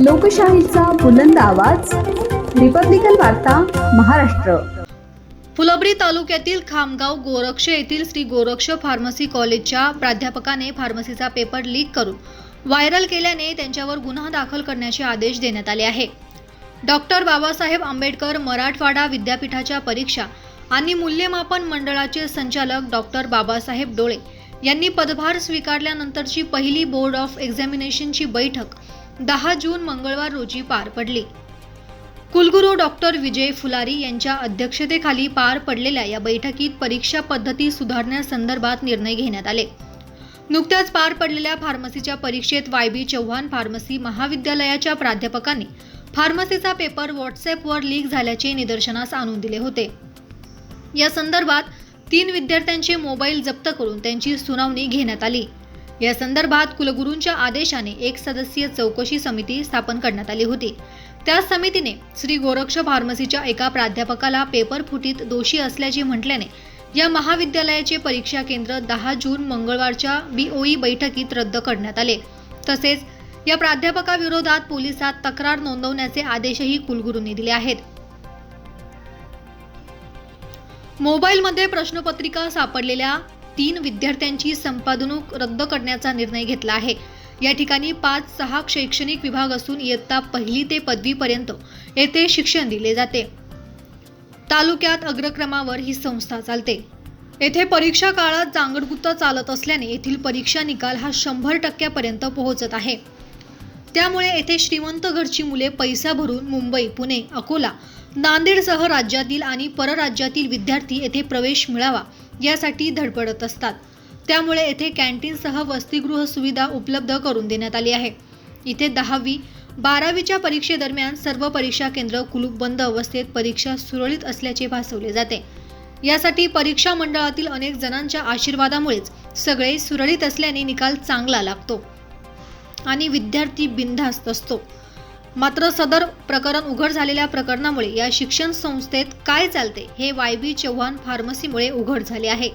लोकशाहीचा बुलंद आवाज, रिपब्लिकन वार्ता, महाराष्ट्र। फुलंब्री तालुक्यातील खामगाव गोरक्ष येथील श्री गोरक्ष फार्मसी कॉलेजच्या प्राध्यापकाने फार्मसीचा पेपर लीक करून व्हायरल केल्याने त्यांच्यावर गुन्हा दाखल करण्याचे आदेश देण्यात आले आहे। डॉक्टर बाबासाहेब आंबेडकर मराठवाडा विद्यापीठाच्या परीक्षा आणि मूल्यमापन मंडळाचे संचालक डॉक्टर बाबासाहेब डोळे यांनी पदभार स्वीकारल्यानंतरची पहिली बोर्ड ऑफ एक्झामिनेशनची बैठक 10 जून मंगळवार रोजी पार पडली। कुलगुरू डॉक्टर विजय फुलारी यांच्या अध्यक्षतेखाली पार पडलेल्या या बैठकीत परीक्षा पद्धती सुधारण्यासंदर्भात निर्णय घेण्यात आले। नुकत्याच पार पडलेल्या फार्मसीच्या परीक्षेत वाय.बी. चव्हाण फार्मसी महाविद्यालयाच्या प्राध्यापकांनी फार्मसीचा पेपर व्हॉट्सअॅपवर लीक झाल्याचे निदर्शनास आणून दिले होते। या संदर्भात 3 विद्यार्थ्यांचे मोबाईल जप्त करून त्यांची सुनावणी घेण्यात आली। या संदर्भात कुलगुरूंच्या आदेशाने एक सदस्यीय चौकशी समिती स्थापन करण्यात आली होती। त्या समितीने श्री गोरक्ष फार्मसीच्या एका प्राध्यापकाला पेपर फुटीत दोषी असल्याचे म्हटल्याने या महाविद्यालयाचे परीक्षा केंद्र 10 जून मंगळवारच्या BOE बैठकीत रद्द करण्यात आले। तसेच या प्राध्यापकाविरोधात पोलिसात तक्रार नोंदवण्याचे आदेशही कुलगुरूंनी दिले आहेत। मोबाईलमध्ये प्रश्नपत्रिका सापडलेल्या 3 विद्यार्थ्यांची संपादनूक रद्द करण्याचा निर्णय घेतला आहे। या ठिकाणी 5-6 शैक्षणिक विभाग असून इयत्ता 1ली ते 5वी पर्यंत येथे शिक्षण दिले जाते। तालुक्यात अग्रक्रमावर ही संस्था चालते। येथे परीक्षा काळात जांगडगुत्ता चालत असल्याने येथील परीक्षा निकाल हा 100% पर्यंत पोहोचत आहे। त्यामुळे येथे श्रीमंत घरची मुले पैसा भरून मुंबई, पुणे, अकोला, नांदेडसह राज्यातील आणि परराज्यातील विद्यार्थी येथे प्रवेश मिळावा यासाठी धडपडत असतात। त्यामुळे येथे कॅन्टीनसह वसतिगृह सुविधा उपलब्ध करून देण्यात आली आहे। इथे 10वी, 12वीच्या परीक्षेदरम्यान सर्व परीक्षा केंद्र कुलूपबंद अवस्थेत परीक्षा सुरळीत असल्याचे भासवले जाते। यासाठी परीक्षा मंडळातील अनेक जणांच्या आशीर्वादामुळेच सगळे सुरळीत असल्याने निकाल चांगला लागतो आणि विद्यार्थी बिनधास्त असतो। मात्र सदर प्रकरण उघड झालेल्या प्रकरणामुळे या शिक्षण संस्थेत काय चालते हे वाय.बी. चव्हाण फार्मसीमुळे उघड झाले आहे।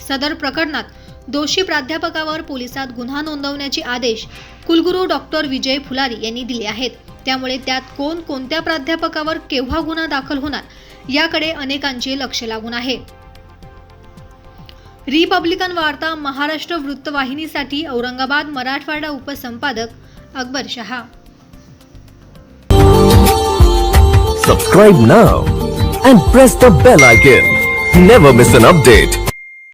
सदर प्रकरणात दोषी प्राध्यापकावर पोलिसात गुन्हा नोंदवण्याचे आदेश कुलगुरू डॉक्टर विजय फुलारी यांनी दिले आहेत। त्यामुळे त्यात कोणत्या प्राध्यापकावर केव्हा गुन्हा दाखल होणार याकडे अनेकांचे लक्ष लागून आहे। रिपब्लिकन वार्ता Maharashtra वृत्तवाहिनीसाठी Aurangabad Marathwada उपसंपादक Akbar Shah. Subscribe now and press the bell icon. Never miss an update.